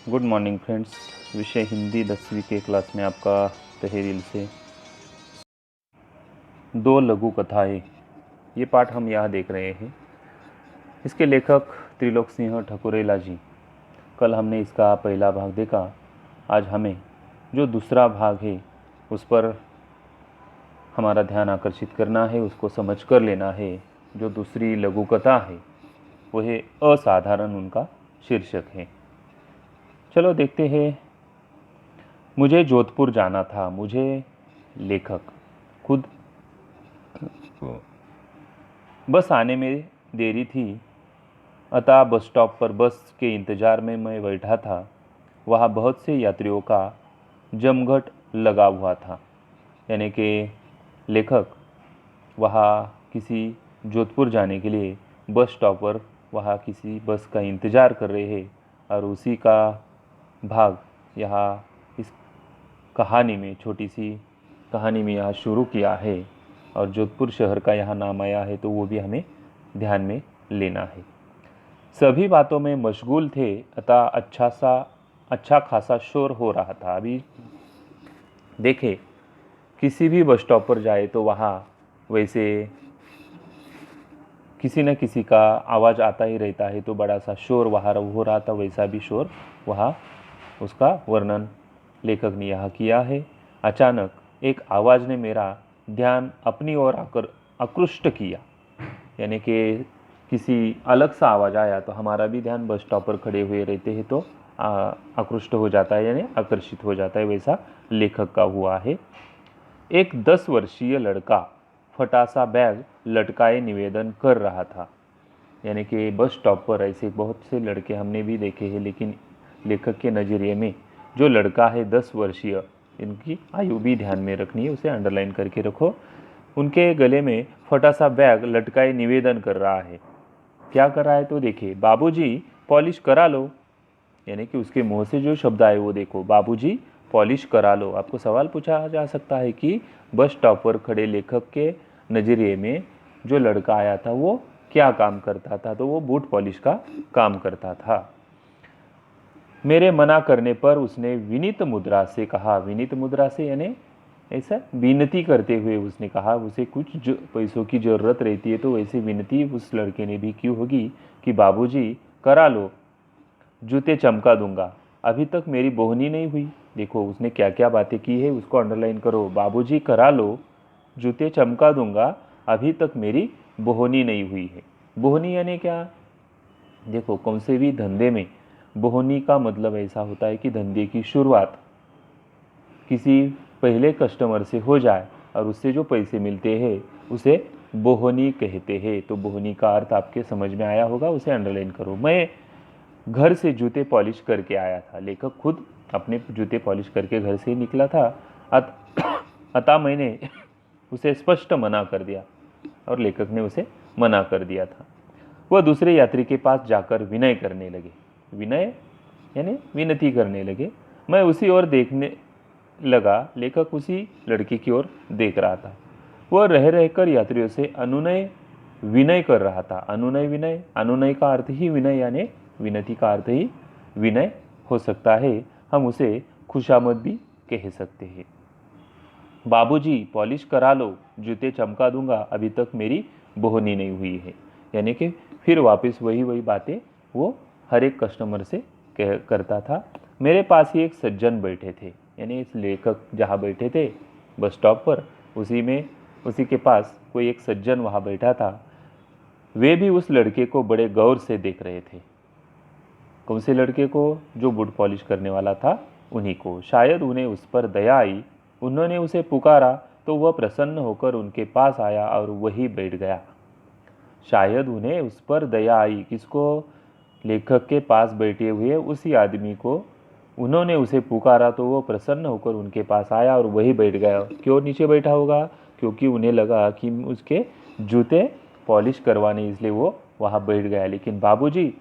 Good morning friends. विषय हिंदी 10वीं के क्लास में आपका तहे दिल से दो लघु कथाएँ, ये पाठ हम यहाँ देख रहे हैं। इसके लेखक त्रिलोक सिंह ठकुरेला जी। कल हमने इसका पहला भाग देखा। आज हमें जो दूसरा भाग है उस पर हमारा ध्यान आकर्षित करना है, उसको समझ कर लेना है। जो दूसरी लघु कथा है वो है असाधारण, उनका शीर्षक है। चलो देखते हैं। मुझे जोधपुर जाना था। मुझे लेखक खुद बस आने में देरी थी, अतः बस स्टॉप पर बस के इंतज़ार में मैं बैठा था। वहाँ बहुत से यात्रियों का जमघट लगा हुआ था। यानी कि लेखक वहाँ किसी जोधपुर जाने के लिए बस स्टॉप पर वहाँ किसी बस का इंतज़ार कर रहे हैं, और उसी का भाग यहाँ इस कहानी में, छोटी सी कहानी में यहाँ शुरू किया है। और जोधपुर शहर का यहाँ नाम आया है, तो वो भी हमें ध्यान में लेना है। सभी बातों में मशगूल थे, अतः अच्छा खासा शोर हो रहा था। अभी देखे, किसी भी बस स्टॉप पर जाए तो वहाँ वैसे किसी न किसी का आवाज़ आता ही रहता है, तो बड़ा सा शोर वहाँ हो रहा था। वैसा भी शोर वहाँ, उसका वर्णन लेखक ने यहाँ किया है। अचानक एक आवाज़ ने मेरा ध्यान अपनी ओर आकर आकृष्ट किया। यानी कि किसी अलग सा आवाज़ आया तो हमारा भी ध्यान बस स्टॉप पर खड़े हुए रहते हैं तो आकृष्ट हो जाता है, यानी आकर्षित हो जाता है। वैसा लेखक का हुआ है। एक 10 वर्षीय लड़का फटा सा बैग लटकाए निवेदन कर रहा था। यानी कि बस स्टॉप पर ऐसे बहुत से लड़के हमने भी देखे हैं, लेकिन लेखक के नज़रिए में जो लड़का है 10 वर्षीय, इनकी आयु भी ध्यान में रखनी है, उसे अंडरलाइन करके रखो। उनके गले में फटा सा बैग लटकाए निवेदन कर रहा है। क्या कर रहा है तो देखिए, बाबूजी पॉलिश करा लो। यानी कि उसके मुंह से जो शब्द आए वो देखो, बाबूजी पॉलिश करा लो। आपको सवाल पूछा जा सकता है कि बस स्टॉप पर खड़े लेखक के नज़रिए में जो लड़का आया था वो क्या काम करता था, तो वो बूट पॉलिश का काम करता था। मेरे मना करने पर उसने विनीत मुद्रा से कहा, विनीत मुद्रा से यानी ऐसा विनती करते हुए उसने कहा। उसे कुछ पैसों की ज़रूरत रहती है, तो वैसे विनती उस लड़के ने भी की होगी कि बाबूजी करा लो, जूते चमका दूंगा, अभी तक मेरी बोहनी नहीं हुई। देखो उसने क्या क्या बातें की है, उसको अंडरलाइन करो। बाबूजी करा लो, जूते चमका दूंगा, अभी तक मेरी बोहनी नहीं हुई है। बोहनी यानी क्या? देखो, कौन से भी धंधे में बोहनी का मतलब ऐसा होता है कि धंधे की शुरुआत किसी पहले कस्टमर से हो जाए और उससे जो पैसे मिलते हैं उसे बोहनी कहते हैं। तो बोहनी का अर्थ आपके समझ में आया होगा, उसे अंडरलाइन करो। मैं घर से जूते पॉलिश करके आया था। लेखक खुद अपने जूते पॉलिश करके घर से निकला था। अतः मैंने उसे स्पष्ट मना कर दिया, और लेखक ने उसे मना कर दिया था। वह दूसरे यात्री के पास जाकर विनय करने लगे। विनय यानी विनती करने लगे। मैं उसी ओर देखने लगा। लेखक उसी लड़की की ओर देख रहा था। वह रह रहकर यात्रियों से अनुनय विनय कर रहा था। अनुनय विनय, अनुनय का अर्थ ही विनय, यानी विनती का अर्थ ही विनय हो सकता है। हम उसे खुशामद भी कह सकते हैं। बाबूजी पॉलिश करा लो, जूते चमका दूंगा, अभी तक मेरी बोहनी नहीं हुई है। यानी कि फिर वापस वही बातें वो हर एक कस्टमर से करता था। मेरे पास ही एक सज्जन बैठे थे। यानी इस लेखक जहाँ बैठे थे बस स्टॉप पर, उसी के पास कोई एक सज्जन वहाँ बैठा था। वे भी उस लड़के को बड़े गौर से देख रहे थे। कौन से लड़के को? जो बूट पॉलिश करने वाला था, उन्हीं को। शायद उन्हें उस पर दया आई। उन्होंने उसे पुकारा तो वह प्रसन्न होकर उनके पास आया और वहीं बैठ गया। शायद उन्हें उस पर दया आई। किसको? लेखक के पास बैठे हुए उसी आदमी को। उन्होंने उसे पुकारा तो वो प्रसन्न होकर उनके पास आया और वहीं बैठ गया। क्यों नीचे बैठा होगा? क्योंकि उन्हें लगा कि उसके जूते पॉलिश करवाने, इसलिए वो वहाँ बैठ गया। लेकिन बाबूजी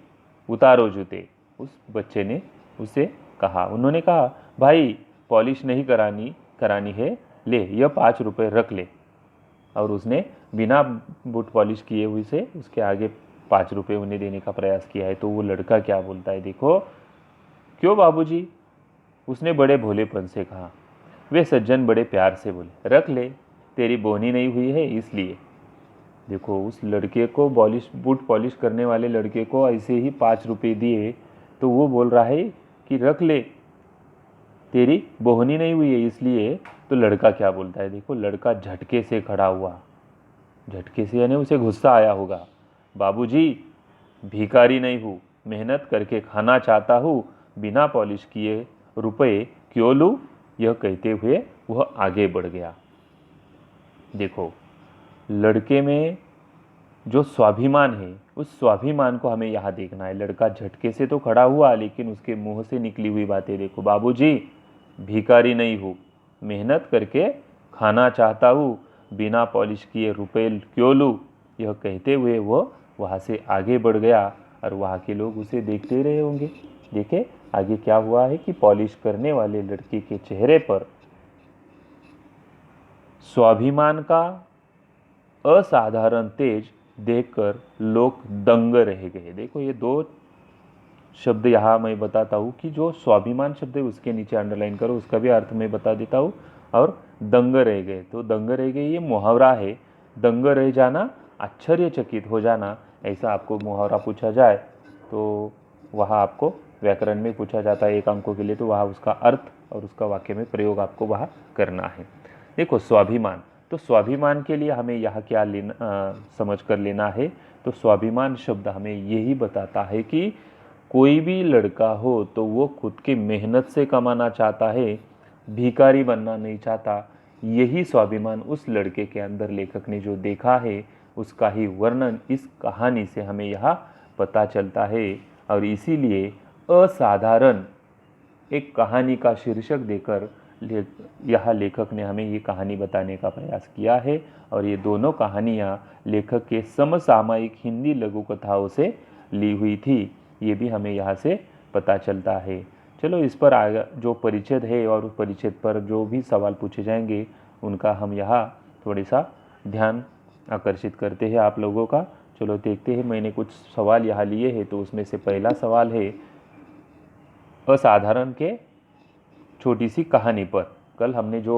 उतारो जूते, उस बच्चे ने उसे कहा। उन्होंने कहा, भाई पॉलिश नहीं करानी है, ले यह 5 रुपये रख ले। और उसने बिना बूट पॉलिश किए हुए से उसके आगे 5 रुपये उन्हें देने का प्रयास किया है। तो वो लड़का क्या बोलता है देखो, क्यों बाबूजी? उसने बड़े भोलेपन से कहा। वे सज्जन बड़े प्यार से बोले, रख ले, तेरी बोनी नहीं हुई है इसलिए। देखो, उस लड़के को बूट पॉलिश करने वाले लड़के को ऐसे ही 5 रुपये दिए तो वो बोल रहा है कि रख ले, तेरी बोहनी नहीं हुई है इसलिए। तो लड़का क्या बोलता है? देखो, लड़का झटके से खड़ा हुआ, झटके से यानी उसे गुस्सा आया होगा। बाबूजी, भिखारी नहीं हूँ, मेहनत करके खाना चाहता हूँ, बिना पॉलिश किए रुपए क्यों लूँ? यह कहते हुए वह आगे बढ़ गया। देखो, लड़के में जो स्वाभिमान है, उस स्वाभिमान को हमें यहाँ देखना है। लड़का झटके से तो खड़ा हुआ, लेकिन उसके मुंह से निकली हुई बातें देखो। बाबूजी, भिखारी नहीं हूँ, मेहनत करके खाना चाहता हूँ, बिना पॉलिश किए रुपए क्यों लूँ? यह कहते हुए वह वहाँ से आगे बढ़ गया और वहाँ के लोग उसे देखते रहे होंगे। देखे आगे क्या हुआ है कि पॉलिश करने वाले लड़के के चेहरे पर स्वाभिमान का असाधारण तेज देखकर लोग दंग रह गए। देखो, ये दो शब्द यहाँ मैं बताता हूँ कि जो स्वाभिमान शब्द है उसके नीचे अंडरलाइन करो, उसका भी अर्थ मैं बता देता हूँ। और दंग रह गए, तो दंग रह गए ये मुहावरा है। दंग रह जाना, आश्चर्यचकित हो जाना, ऐसा आपको मुहावरा पूछा जाए तो वहाँ आपको व्याकरण में पूछा जाता है 1 अंकों के लिए, तो वहाँ उसका अर्थ और उसका वाक्य में प्रयोग आपको वहाँ करना है। देखो, स्वाभिमान, तो स्वाभिमान के लिए हमें यहाँ क्या समझ कर लेना है? तो स्वाभिमान शब्द हमें यही बताता है कि कोई भी लड़का हो तो वो खुद की मेहनत से कमाना चाहता है, भिखारी बनना नहीं चाहता। यही स्वाभिमान उस लड़के के अंदर लेखक ने जो देखा है उसका ही वर्णन इस कहानी से हमें यहाँ पता चलता है। और इसीलिए असाधारण एक कहानी का शीर्षक देकर यहाँ लेखक ने हमें ये कहानी बताने का प्रयास किया है। और ये दोनों कहानियाँ लेखक के समसामयिक हिंदी लघु कथाओं से ली हुई थी, ये भी हमें यहाँ से पता चलता है। चलो, इस पर आगे जो परिच्छेद है और उस परिच्छेद पर जो भी सवाल पूछे जाएंगे उनका हम यहाँ थोड़ा सा ध्यान आकर्षित करते हैं आप लोगों का। चलो देखते हैं, मैंने कुछ सवाल यहाँ लिए हैं। तो उसमें से पहला सवाल है असाधारण के छोटी सी कहानी पर। कल हमने जो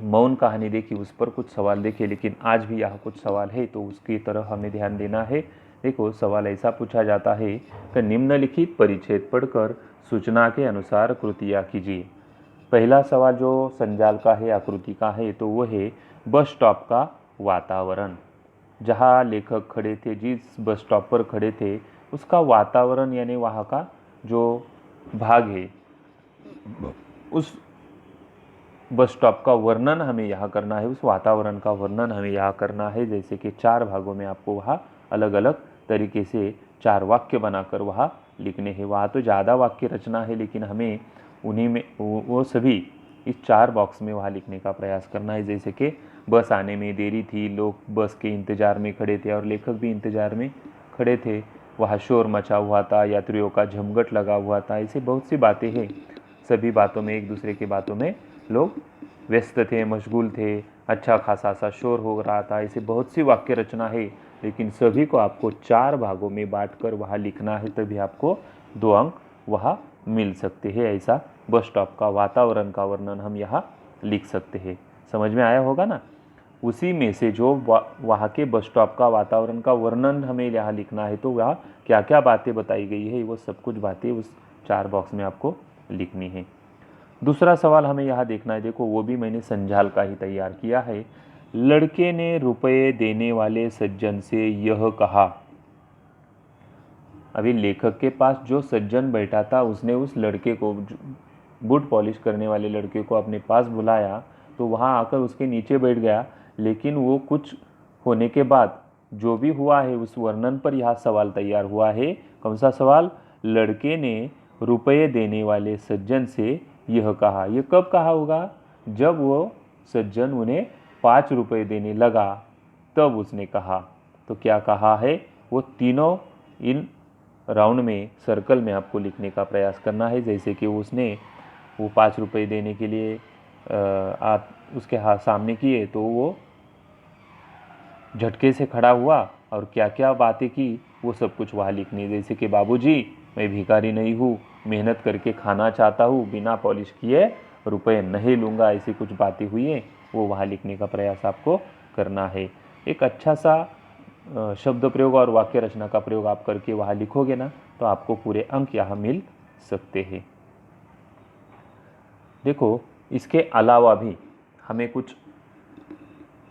मौन कहानी देखी उस पर कुछ सवाल देखे, लेकिन आज भी यहाँ कुछ सवाल है तो उसकी तरफ हमें ध्यान देना है। देखो, सवाल ऐसा पूछा जाता है कि निम्नलिखित परिच्छेद पढ़कर सूचना के अनुसार कृतियाँ कीजिए। पहला सवाल जो संजाल का है, आकृति का है, तो वो है बस स्टॉप का वातावरण। जहाँ लेखक खड़े थे, जिस बस स्टॉप पर खड़े थे, उसका वातावरण यानी वहाँ का जो भाग है, उस बस स्टॉप का वर्णन हमें यहाँ करना है, उस वातावरण का वर्णन हमें यहाँ करना है। जैसे कि 4 भागों में आपको वहाँ अलग अलग तरीके से 4 वाक्य बनाकर वहाँ लिखने हैं। वहाँ तो ज़्यादा वाक्य रचना है, लेकिन हमें उन्हीं में वो सभी इस 4 बॉक्स में वहाँ लिखने का प्रयास करना है। जैसे कि बस आने में देरी थी, लोग बस के इंतज़ार में खड़े थे और लेखक भी इंतज़ार में खड़े थे, वहाँ शोर मचा हुआ था, यात्रियों का झमघट लगा हुआ था। ऐसी बहुत सी बातें हैं। सभी बातों में, एक दूसरे की बातों में लोग व्यस्त थे, मशगूल थे, अच्छा खासा सा शोर हो रहा था। ऐसे बहुत सी वाक्य रचना है, लेकिन सभी को आपको 4 भागों में बांटकर वहाँ लिखना है, तभी आपको 2 अंक वहाँ मिल सकते हैं। ऐसा बस स्टॉप का वातावरण का वर्णन हम यहाँ लिख सकते हैं। समझ में आया होगा ना? उसी में से जो वहाँ के बस स्टॉप का वातावरण का वर्णन हमें यहाँ लिखना है, तो वहाँ क्या क्या बातें बताई गई है, वो सब कुछ बातें उस 4 बॉक्स में आपको लिखनी है। दूसरा सवाल हमें यहाँ देखना है। देखो, वो भी मैंने संजाल का ही तैयार किया है। लड़के ने रुपए देने वाले सज्जन से यह कहा। अभी लेखक के पास जो सज्जन बैठा था उसने उस लड़के को, बूट पॉलिश करने वाले लड़के को अपने पास बुलाया, तो वहाँ आकर उसके नीचे बैठ गया। लेकिन वो कुछ होने के बाद जो भी हुआ है उस वर्णन पर यहाँ सवाल तैयार हुआ है। कौन सा सवाल? लड़के ने रुपये देने वाले सज्जन से यह कहा। यह कब कहा होगा? जब वो सज्जन उन्हें 5 रुपये देने लगा, तब उसने कहा। तो क्या कहा है? वो तीनों इन राउंड में, सर्कल में आपको लिखने का प्रयास करना है। जैसे कि उसने वो 5 रुपये देने के लिए आप उसके हाथ सामने किए, तो वो झटके से खड़ा हुआ और क्या क्या बातें की वो सब कुछ वहाँ लिखनी है। जैसे कि बाबूजी, मैं भिखारी नहीं हूँ, मेहनत करके खाना चाहता हूँ, बिना पॉलिश किए रुपए नहीं लूँगा, ऐसी कुछ बातें हुई है वो वहाँ लिखने का प्रयास आपको करना है। एक अच्छा सा शब्द प्रयोग और वाक्य रचना का प्रयोग आप करके वहाँ लिखोगे ना तो आपको पूरे अंक यहाँ मिल सकते हैं। देखो इसके अलावा भी हमें कुछ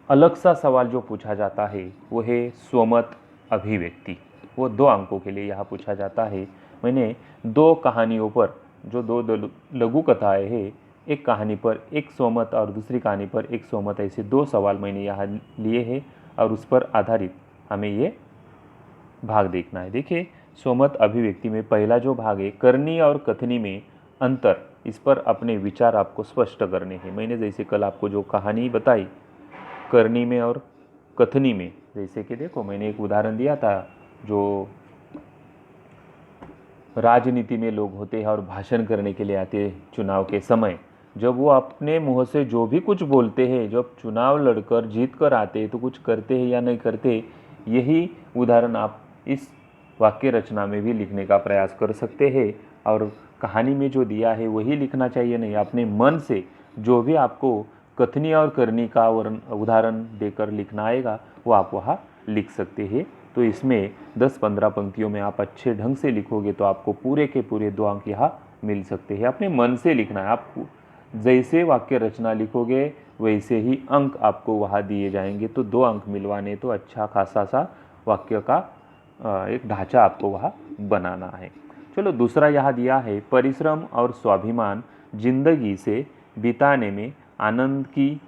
अलग सा सवाल जो पूछा जाता है वो है स्वमत अभिव्यक्ति। वो 2 अंकों के लिए यहाँ पूछा जाता है। मैंने 2 कहानियों पर जो 2 लघु कथाएं हैं, एक कहानी पर एक स्वमत और दूसरी कहानी पर एक स्वमत, ऐसे 2 सवाल मैंने यहाँ लिए हैं और उस पर आधारित हमें ये भाग देखना है। देखिए स्वमत अभिव्यक्ति में पहला जो भाग है करनी और कथनी में अंतर, इस पर अपने विचार आपको स्पष्ट करने हैं। मैंने जैसे कल आपको जो कहानी बताई करनी में और कथनी में, जैसे कि देखो मैंने एक उदाहरण दिया था, जो राजनीति में लोग होते हैं और भाषण करने के लिए आते हैं चुनाव के समय, जब वो अपने मुंह से जो भी कुछ बोलते हैं, जब चुनाव लड़कर जीत कर आते हैं तो कुछ करते हैं या नहीं करते, यही उदाहरण आप इस वाक्य रचना में भी लिखने का प्रयास कर सकते हैं। और कहानी में जो दिया है वही लिखना चाहिए, नहीं अपने मन से जो भी आपको कथनी और करनी का उदाहरण देकर लिखना आएगा वो आप वहाँ लिख सकते हैं। तो इसमें 10-15 पंक्तियों में आप अच्छे ढंग से लिखोगे तो आपको पूरे के पूरे 2 अंक यहाँ मिल सकते हैं। अपने मन से लिखना है, आप जैसे वाक्य रचना लिखोगे वैसे ही अंक आपको वहाँ दिए जाएंगे। तो 2 अंक मिलवाने तो अच्छा खासा सा वाक्य का एक ढांचा आपको वहाँ बनाना है। चलो दूसरा यहाँ दिया है परिश्रम और स्वाभिमान जिंदगी से बिताने में आनंद की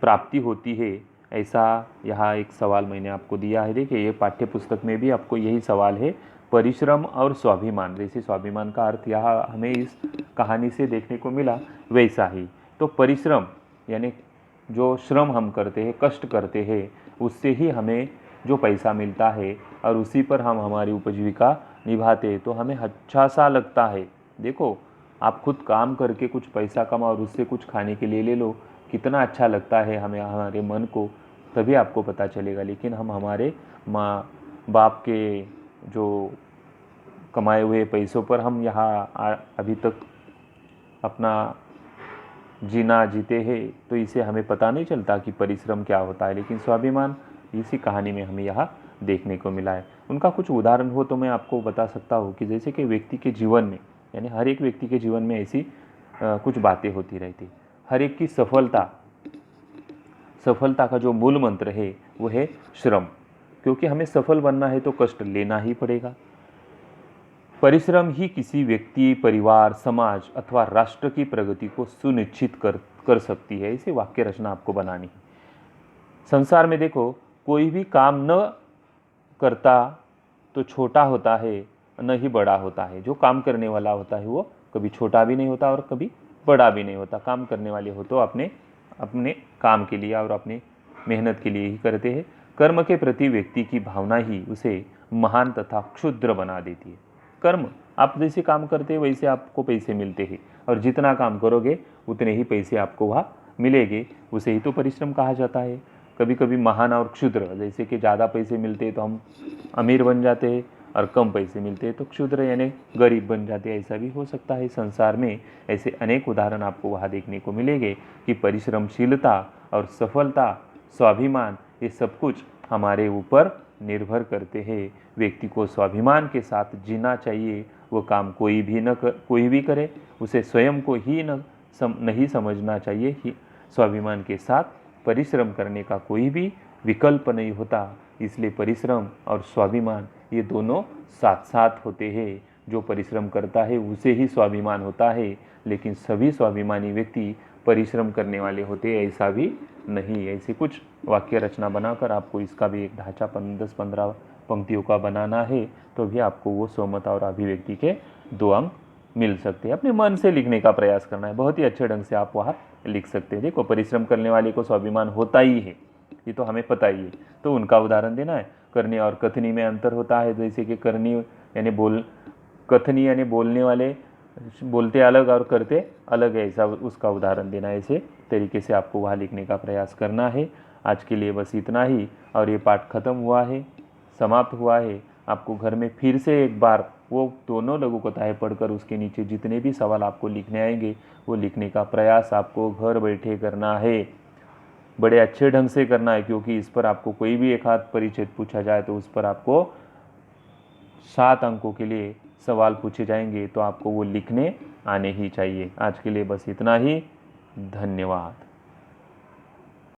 प्राप्ति होती है, ऐसा यहाँ एक सवाल मैंने आपको दिया है। देखिए ये पाठ्य पुस्तक में भी आपको यही सवाल है, परिश्रम और स्वाभिमान। जैसे स्वाभिमान का अर्थ यहाँ हमें इस कहानी से देखने को मिला वैसा ही। तो परिश्रम यानी जो श्रम हम करते हैं, कष्ट करते हैं, उससे ही हमें जो पैसा मिलता है और उसी पर हम हमारी उपजीविका निभाते हैं तो हमें अच्छा सा लगता है। देखो आप खुद काम करके कुछ पैसा कमाओ और उससे कुछ खाने के लिए ले लो, कितना अच्छा लगता है हमें, हमारे मन को, तभी आपको पता चलेगा। लेकिन हम हमारे माँ बाप के जो कमाए हुए पैसों पर हम यहाँ अभी तक अपना जीना जीते हैं, तो इसे हमें पता नहीं चलता कि परिश्रम क्या होता है। लेकिन स्वाभिमान इसी कहानी में हमें यहाँ देखने को मिला है। उनका कुछ उदाहरण हो तो मैं आपको बता सकता हूँ कि जैसे कि व्यक्ति के जीवन में, यानी हर एक व्यक्ति के जीवन में ऐसी कुछ बातें होती रहती। हर एक की सफलता का जो मूल मंत्र है वो है श्रम, क्योंकि हमें सफल बनना है तो कष्ट लेना ही पड़ेगा। परिश्रम ही किसी व्यक्ति, परिवार, समाज अथवा राष्ट्र की प्रगति को सुनिश्चित कर सकती है। इसे वाक्य रचना आपको बनानी है। संसार में देखो कोई भी काम न करता तो छोटा होता है, न ही बड़ा होता है। जो काम करने वाला होता है वो कभी छोटा भी नहीं होता और कभी बड़ा भी नहीं होता। काम करने वाले हो तो अपने काम के लिए और अपने मेहनत के लिए ही करते हैं। कर्म के प्रति व्यक्ति की भावना ही उसे महान तथा क्षुद्र बना देती है। कर्म, आप जैसे काम करते हैं वैसे आपको पैसे मिलते हैं और जितना काम करोगे उतने ही पैसे आपको वहाँ मिलेंगे, उसे ही तो परिश्रम कहा जाता है। कभी कभी महान और क्षुद्र, जैसे कि ज़्यादा पैसे मिलते हैं तो हम अमीर बन जाते हैं और कम पैसे मिलते हैं तो क्षुद्र यानी गरीब बन जाते हैं, ऐसा भी हो सकता है। संसार में ऐसे अनेक उदाहरण आपको वहाँ देखने को मिलेंगे कि परिश्रमशीलता और सफलता, स्वाभिमान, ये सब कुछ हमारे ऊपर निर्भर करते हैं। व्यक्ति को स्वाभिमान के साथ जीना चाहिए। वो काम कोई भी करे, उसे स्वयं को ही नहीं समझना चाहिए कि स्वाभिमान के साथ परिश्रम करने का कोई भी विकल्प नहीं होता। इसलिए परिश्रम और स्वाभिमान ये दोनों साथ साथ होते हैं। जो परिश्रम करता है उसे ही स्वाभिमान होता है, लेकिन सभी स्वाभिमानी व्यक्ति परिश्रम करने वाले होते हैं ऐसा भी नहीं। ऐसे कुछ वाक्य रचना बनाकर आपको इसका भी एक ढांचा 10-15 पंक्तियों का बनाना है, तो भी आपको वो स्वमत और अभिव्यक्ति के 2 अंक मिल सकते हैं। अपने मन से लिखने का प्रयास करना है, बहुत ही अच्छे ढंग से आप वहाँ लिख सकते हैं। देखो परिश्रम करने वाले को स्वाभिमान होता ही है, ये तो हमें पता ही है, तो उनका उदाहरण देना है। करनी और कथनी में अंतर होता है, जैसे कि करनी यानी कथनी यानी बोलने वाले बोलते अलग और करते अलग है, ऐसा उसका उदाहरण देना है। ऐसे तरीके से आपको वहाँ लिखने का प्रयास करना है। आज के लिए बस इतना ही, और ये पाठ खत्म हुआ है, समाप्त हुआ है। आपको घर में फिर से एक बार वो दोनों लघु कथाएँ पढ़कर उसके नीचे जितने भी सवाल आपको लिखने आएंगे वो लिखने का प्रयास आपको घर बैठे करना है, बड़े अच्छे ढंग से करना है, क्योंकि इस पर आपको कोई भी एक हाथ परिच्छेद पूछा जाए तो उस पर आपको 7 अंकों के लिए सवाल पूछे जाएंगे, तो आपको वो लिखने आने ही चाहिए। आज के लिए बस इतना ही। धन्यवाद।